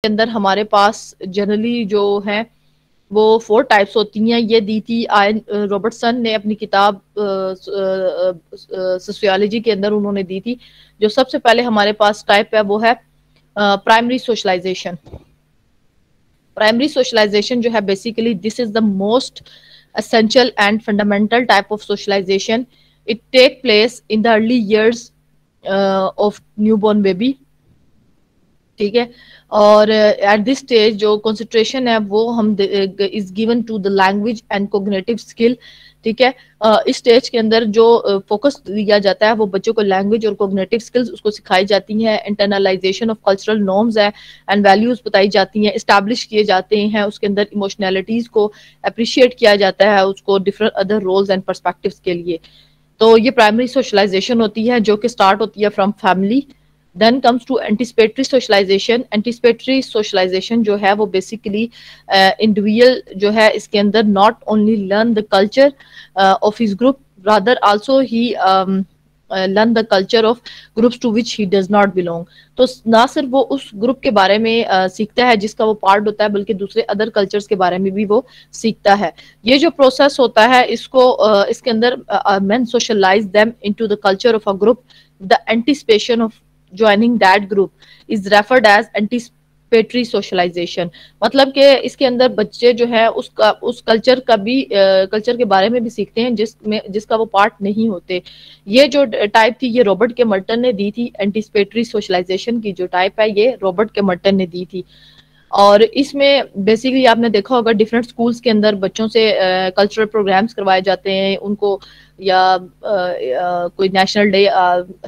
اندر ہمارے پاس جنرلی جو ہیں وہ 4 ٹائپس ہوتی ہیں. یہ دی تھی روبرٹسن نے اپنی کتاب سوسیالوجی کے اندر انہوں نے دی تھی. جو سب سے پہلے ہمارے پاس ٹائپ ہے وہ ہے پرائمری سوشلائزیشن. پرائمری سوشلائزیشن جو ہے basically this is the most essential and fundamental type of socialization. It take place in the early years of newborn baby. ٹھیک ہے. اور ایٹ دس اسٹیج جو کنسنٹریشن ہے وہ ہم is given to the language and cognitive skill. ٹھیک ہے. اس stage کے اندر جو فوکس دیا جاتا ہے وہ بچوں کو لینگویج اور کوگنیٹو اسکلز اس کو سکھائی جاتی ہیں. انٹرنلائزیشن آف کلچرل نارمز ہے اینڈ ویلیوز بتائی جاتی ہیں, اسٹیبلش کیے جاتے ہیں. اس کے اندر ایموشنلٹیز کو اپریشیٹ کیا جاتا ہے, اس کو different other roles and perspectives کے لیے. تو یہ پرائمری سوشلائزیشن ہوتی ہے جو کہ اسٹارٹ ہوتی ہے from family. Then comes to anticipatory socialization. Anticipatory socialization جو ہے وہ basically individual جو ہے اس کے اندر not only learn the culture of his group, rather also he learn the culture of groups to which he does not belong. تو نہ صرف وہ اس گروپ کے بارے میں سیکھتا ہے جس کا وہ پارٹ ہوتا ہے, بلکہ دوسرے ادر کلچرز کے بارے میں بھی وہ سیکھتا ہے. یہ جو پروسیس ہوتا ہے اس کو اس کے اندر men socialize them into the culture of a group. The anticipation of joining that group is referred as anticipatory socialization. مطلب کہ اس کے اندر بچے جو ہے اس کلچر کا بھی کلچر کے بارے میں بھی سیکھتے ہیں جس کا وہ پارٹ نہیں ہوتے. یہ جو ٹائپ تھی یہ رابرٹ کے مرٹن نے دی تھی. اینٹیسپیٹری سوشلائزیشن کی جو ٹائپ ہے یہ رابرٹ کے مرٹن نے دی تھی. اور اس میں بیسیکلی آپ نے دیکھا ہوگا ڈفرینٹ اسکولس کے اندر بچوں سے کلچرل پروگرامس کروائے جاتے ہیں. ان کو یا کوئی نیشنل ڈے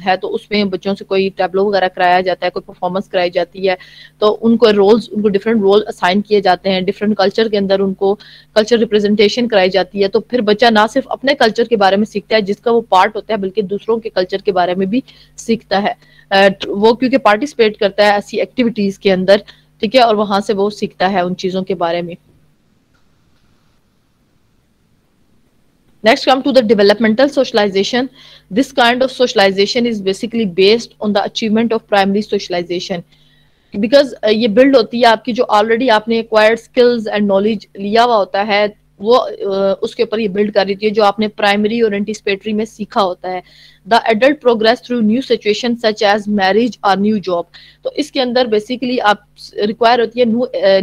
ہے تو اس میں بچوں سے کوئی ٹیبلو وغیرہ کرایا جاتا ہے, کوئی پرفارمنس کرائی جاتی ہے, تو ان کو رولز ان کو ڈفرینٹ رول اسائن کیے جاتے ہیں. ڈفرینٹ کلچر کے اندر ان کو کلچر ریپرزنٹیشن کرائی جاتی ہے. تو پھر بچہ نہ صرف اپنے کلچر کے بارے میں سیکھتا ہے جس کا وہ پارٹ ہوتا ہے, بلکہ دوسروں کے کلچر کے بارے میں بھی سیکھتا ہے. وہ کیونکہ پارٹیسپیٹ کرتا ہے ایسی ایکٹیویٹیز کے اندر, ٹھیک ہے, اور وہاں سے وہ سیکھتا ہے ان چیزوں کے بارے میں. Next come to the developmental socialization. This kind of socialization is basically based on the achievement of primary socialization. Because یہ build ہوتی ہے آپ کی جو already آپ نے acquired skills and knowledge لیا ہوا ہوتا ہے, وہ اس کے اوپر یہ build کر رہی ہے جو آپ نے primary اور anticipatory میں سیکھا ہوتا ہے. The adult progress through new situations such as marriage or new job. تو اس کے اندر basically آپ require ہوتی ہے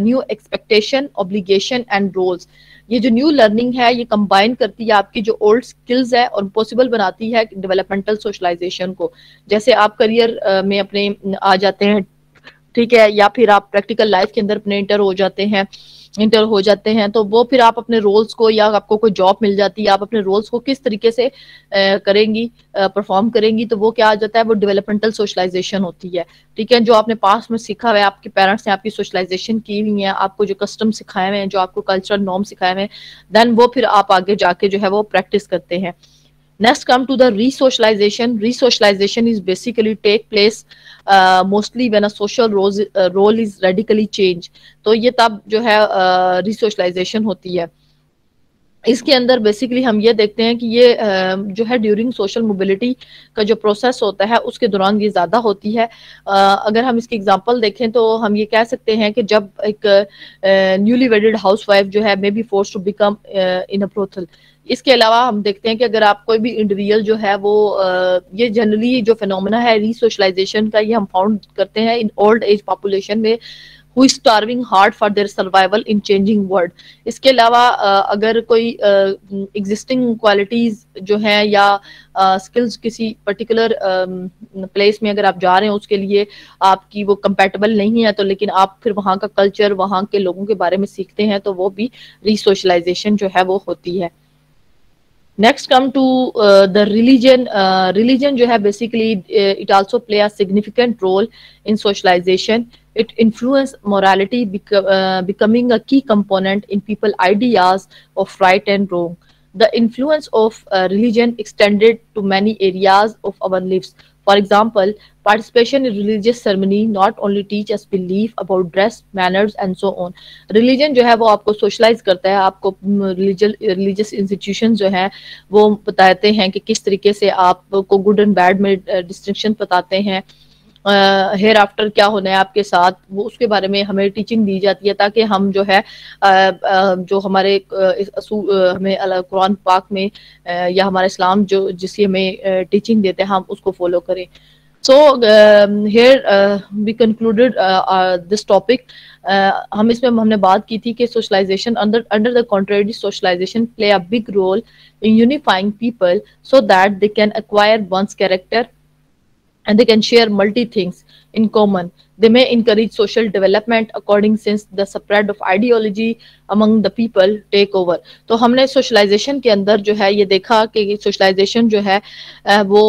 new expectation, obligation and roles. یہ جو نیو لرننگ ہے یہ کمبائن کرتی ہے آپ کی جو اولڈ سکلز ہے اور پاسبل بناتی ہے ڈیولپمنٹل سوشلائزیشن کو. جیسے آپ کریئر میں اپنے آ جاتے ہیں, ٹھیک ہے, یا پھر آپ پریکٹیکل لائف کے اندر اپنے انٹر ہو جاتے ہیں تو وہ پھر آپ اپنے رولز کو, یا آپ کو کوئی جاب مل جاتی ہے, آپ اپنے رولز کو کس طریقے سے کریں گی, پرفارم کریں گی, تو وہ کیا آ جاتا ہے, وہ ڈیولپمنٹل سوشلائزیشن ہوتی ہے. ٹھیک ہے, جو آپ نے پاس میں سیکھا ہوا ہے, آپ کے پیرنٹس نے آپ کی سوشلائزیشن کی ہوئی ہیں, آپ کو جو کسٹم سکھائے ہوئے ہیں, جو آپ کو کلچرل نارم سکھائے ہوئے ہیں, دین وہ پھر آپ آگے جا کے جو ہے وہ پریکٹس کرتے ہیں. Next come to the re-socialization. Re-socialization is basically take place mostly when a social role is radically changed. تو یہ تب جو ہے re-socialization ہوتی ہے. اس کے اندر بیسیکلی ہم یہ دیکھتے ہیں کہ یہ جو ہے ڈیورنگ سوشل موبلٹی کا جو پروسیس ہوتا ہے اس کے دوران یہ زیادہ ہوتی ہے. اگر ہم اس کی اگزامپل دیکھیں تو ہم یہ کہہ سکتے ہیں کہ جب ایک نیولی ویڈڈ ہاؤس وائف جو ہے may be forced to become in a brothel. اس کے علاوہ ہم دیکھتے ہیں کہ اگر آپ کوئی بھی انڈیویجول جو ہے وہ یہ جنرلی جو فینومینا ہے ری سوشلائزیشن کا, یہ ہم فاؤنڈ کرتے ہیں ان اولڈ ایج پاپولیشن میں who is starving hard for their survival in changing world. اس کے علاوہ اگر کوئی ایگزسٹنگ کوالٹیز جو ہیں یا اسکلز کسی پرٹیکولر پلیس میں اگر آپ جا رہے ہیں اس کے لیے آپ کی وہ کمپیٹیبل نہیں ہے, تو لیکن آپ پھر وہاں کا کلچر, وہاں کے لوگوں کے بارے میں سیکھتے ہیں, تو وہ بھی ری سوشلائزیشن جو ہے وہ ہوتی ہے. Next come to the religion. Religion جو ہے basically it also play a significant role in socialization. It influence morality becoming a key component in people ideas of right and wrong. The influence of religion extended to many areas of our lives. For example, participation in religious ceremony not only teach us belief about dress, manners and so on. Religion جو ہے وہ آپ کو socialise کرتا ہے, آپ کو religious institutions جو ہیں وہ بتاتے ہیں کہ کس طریقے سے آپ کو گڈ اینڈ بیڈ میں ڈسٹنکشن بتاتے ہیں, ہیئر آفٹر کیا ہونا ہے آپ کے ساتھ، وہ اس کے بارے میں ہمیں ٹیچنگ دی جاتی ہے تاکہ ہم جو ہے جو ہمارے ہمیں قرآن پاک میں یا ہمارا اسلام جو جس کی ہمیں ٹیچنگ دیتے ہیں ہم اس کو فالو کریں. So here we concluded this topic. ہم اس میں ہم نے بات کی تھی کہ socialisation under the contrary socialization play a big role in unifying people so that they can acquire one's character and they can share multi things in common. They may encourage social development according since the spread of ideology among the people take over. تو ہم نے socialisation کے اندر جو ہے یہ دیکھا کہ socialisation جو ہے وہ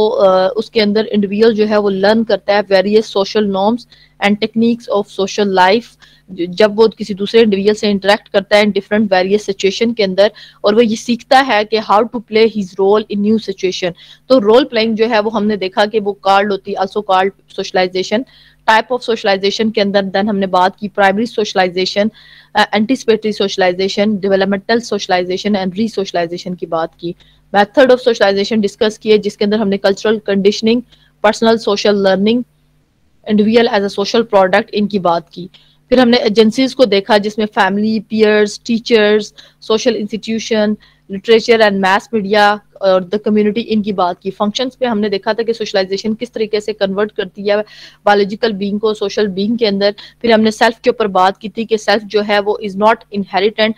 اس کے اندر انڈیویجول جو ہے وہ لرن کرتا ہے various social norms and techniques of social life. جب وہ کسی دوسرے انڈیویجول سے انٹریکٹ کرتا ہے ان ڈفرنٹ ویریس سچویشن کے اندر، اور وہ یہ سیکھتا ہے کہ how to play his role in new situation. تو رول پلئنگ جو ہے وہ ہم نے دیکھا کہ وہ کارڈ ہوتی ہے also called socialization. Type of socialization کے اندر دین ہم نے بات کی primary socialization, anticipatory socialization, developmental socialization and resocialization کی بات کی. میتھڈ آف سوشلائزیشن ڈسکس کیے جس کے اندر ہم نے cultural conditioning, personal social learning, individual as a social product ان کی بات کی. پھر ہم نے ایجنسیز کو دیکھا جس میں family, peers, teachers, social institution, literature and mass media اور دا کمیونٹی ان کی بات کی. فنکشنز پہ ہم نے دیکھا تھا کہ سوشلائزیشن کس طریقے سے کنورٹ کرتی ہے بایولوجیکل بینگ کو سوشل بینگ کے اندر. پھر ہم نے سیلف کے اوپر بات کی تھی کہ سیلف جو ہے وہ is not inherent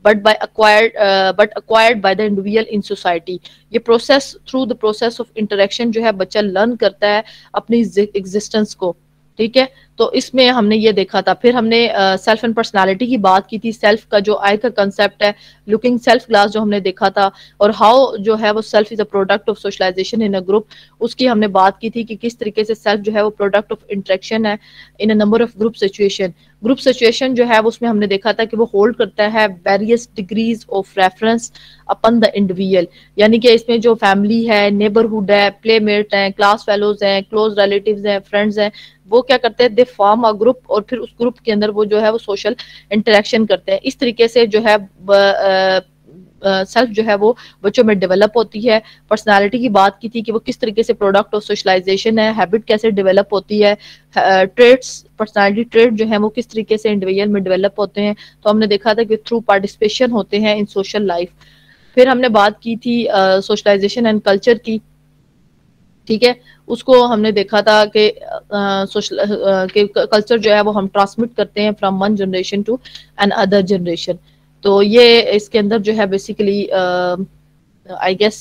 but acquired by the individual in society. یہ process through the process of interaction جو ہے بچہ لرن کرتا ہے اپنی ایگزسٹنس کو. ٹھیک ہے، تو اس میں ہم نے یہ دیکھا تھا. پھر ہم نے سیلف اینڈ پرسنالٹی کی بات کی تھی. سیلف کا جو آئی کا کنسیپٹ ہے، لکنگ سیلف گلاس جو ہم نے دیکھا تھا، اور ہاؤ جو ہے وہ self is a product of socialization in a group, اس کی ہم نے بات کی تھی کہ کس طریقے سے سیلف جو ہے وہ پروڈکٹ آف انٹریکشن ہے in a number of group situation. Group situation جو ہے اس میں ہم نے دیکھا تھا کہ وہ ہولڈ کرتا ہے ویریس ڈگریز آف ریفرنس اپن دا انڈیویجول. یعنی کہ اس میں جو فیملی ہے، نیبرہڈ ہے، پلے میٹ ہیں، کلاس فیلوز ہیں، کلوز ریلیٹیوز ہیں، فرینڈز ہیں، وہ کیا کرتے ہیں، دے فارم اے گروپ، اور پھر اس گروپ کے اندر وہ جو ہے وہ سوشل انٹریکشن کرتے ہیں. اس طریقے سے جو ہے سیلف جو ہے وہ بچوں میں ڈیولپ ہوتی ہے. پرسنالٹی کی بات کی تھی کہ وہ کس طریقے سے پروڈکٹ آف سوشلائزیشن ہے. ہیبٹ کیسے ڈیولپ ہوتی ہے. ٹریٹس، پرسنالٹی ٹریٹ جو ہیں وہ کس طریقے سے انڈیویجول میں ڈیولپ ہوتے ہیں. تو ہم نے دیکھا تھا کہ تھرو پارٹیسپیشن ہوتے ہیں ان سوشل لائف. پھر ہم نے بات کی تھی سوشلائزیشن اینڈ کلچر کی. ٹھیک ہے، اس کو ہم نے دیکھا تھا کہ کلچر جو ہے وہ ہم ٹرانسمٹ کرتے ہیں from one generation to another generation. تو یہ اس کے اندر جو ہے بیسیکلی آئی گیس